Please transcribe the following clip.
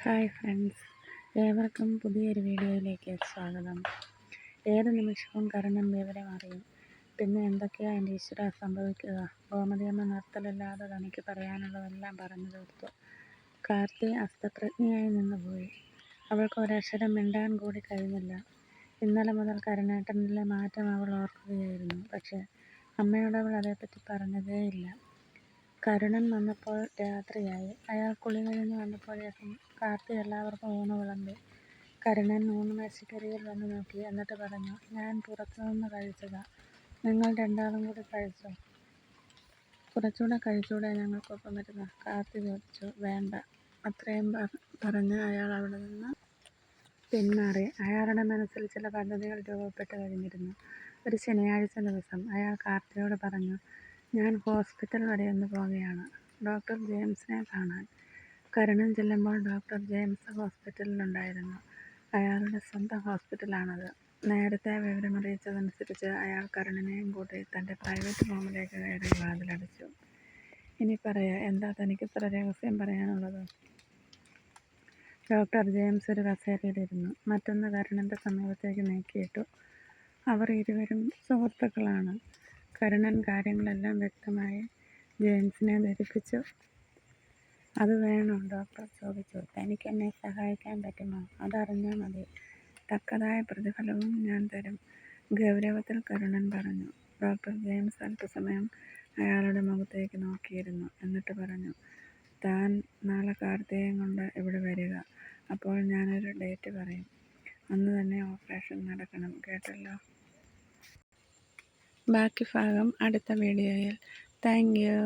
Hi friends, ഏവർക്കും പുതിയൊരു വീഡിയോയിലേക്ക് സ്വാഗതം. ഏത് നിമിഷവും കരുണൻ വിവരം അറിയും. പിന്നെ എന്തൊക്കെയാ എൻ്റെ ഈശ്വര സംഭവിക്കുക? ഗോമതിയമ്മ നിർത്തലില്ലാതെ തനിക്ക് പറയാനുള്ളതെല്ലാം പറഞ്ഞു തീർത്തു. കാർത്തി അസ്തപ്രജ്ഞയായി നിന്നുപോയി. അവൾക്ക് ഒരക്ഷരം മിണ്ടാൻ കൂടി കഴിഞ്ഞില്ല. ഇന്നലെ മുതൽ കരുണേട്ടനിലെ മാറ്റം അവൾ ഓർക്കുകയായിരുന്നു. പക്ഷേ അമ്മയോടവൾ അതേപ്പറ്റി പറഞ്ഞതേയില്ല. കരുണൻ വന്നപ്പോൾ രാത്രിയായി. അയാൾ കുളി കഴിഞ്ഞ് വന്നപ്പോഴേക്കും കാർത്തി എല്ലാവർക്കും ഊണ് വിളമ്പി. കരുണൻ ഊണുമേശയ്ക്കരികിൽ വന്ന് നോക്കി. എന്നിട്ട് പറഞ്ഞു, ഞാൻ പുറത്തുനിന്ന് കഴിച്ചതാ. നിങ്ങൾ രണ്ടാളും കൂടി കഴിച്ചോ? കുറച്ചുകൂടെ കഴിച്ചൂടെ ഞങ്ങൾക്കൊപ്പം വരുന്ന? കാർത്തി ചോദിച്ചു. വേണ്ട. അത്രയും പറഞ്ഞ് അയാൾ അവിടെ നിന്ന് പിന്മാറി. അയാളുടെ മനസ്സിൽ ചില പദ്ധതികൾ രൂപപ്പെട്ട് കഴിഞ്ഞിരുന്നു. ഒരു ശനിയാഴ്ച ദിവസം അയാൾ കാർത്തിയോട് പറഞ്ഞു, ഞാൻ ഹോസ്പിറ്റൽ വരെ ഒന്ന് പോവുകയാണ്, ഡോക്ടർ ജെയിംസിനെ കാണാൻ. കരുണൻ ചെല്ലുമ്പോൾ ഡോക്ടർ ജെയിംസ് ഹോസ്പിറ്റലിലുണ്ടായിരുന്നു. അയാളുടെ സ്വന്തം ഹോസ്പിറ്റലാണത്. നേരത്തെ വിവരമറിയിച്ചതനുസരിച്ച് അയാൾ കരുണനെയും കൂട്ടി തൻ്റെ പ്രൈവറ്റ് റൂമിലേക്ക് കയറി വാതിലടച്ചു. ഇനി പറയാ, എന്താ തനിക്കിത്ര രഹസ്യം പറയാനുള്ളത്? ഡോക്ടർ ജെയിംസ് ഒരു കസേരയിലിരുന്നു. മറ്റൊന്ന് കരുണൻ്റെ സമീപത്തേക്ക് നീക്കിയിട്ടു. അവർ ഇരുവരും സുഹൃത്തുക്കളാണ്. കരുണൻ കാര്യങ്ങളെല്ലാം വ്യക്തമായി ജെയിംസിനെ ധരിപ്പിച്ചു. അത് വേണോ? ഡോക്ടർ ചോദിച്ചു. തനിക്കെന്നെ സഹായിക്കാൻ പറ്റുമോ? അതറിഞ്ഞാൽ മതി. തക്കതായ പ്രതിഫലവും ഞാൻ തരും, ഗൗരവത്തിൽ കരുണൻ പറഞ്ഞു. ഡോക്ടർ ജെയിംസ് അല്പസമയം അയാളുടെ മുഖത്തേക്ക് നോക്കിയിരുന്നു. എന്നിട്ട് പറഞ്ഞു, താൻ നാളെ കാർത്തികയും കൊണ്ട് ഇവിടെ വരിക. അപ്പോൾ ഞാനൊരു ഡേറ്റ് പറയും. അന്ന് തന്നെ ഓപ്പറേഷൻ നടക്കണം, കേട്ടല്ലോ? ബാക്കി ഭാഗം അടുത്ത വീഡിയോയിൽ. Thank you.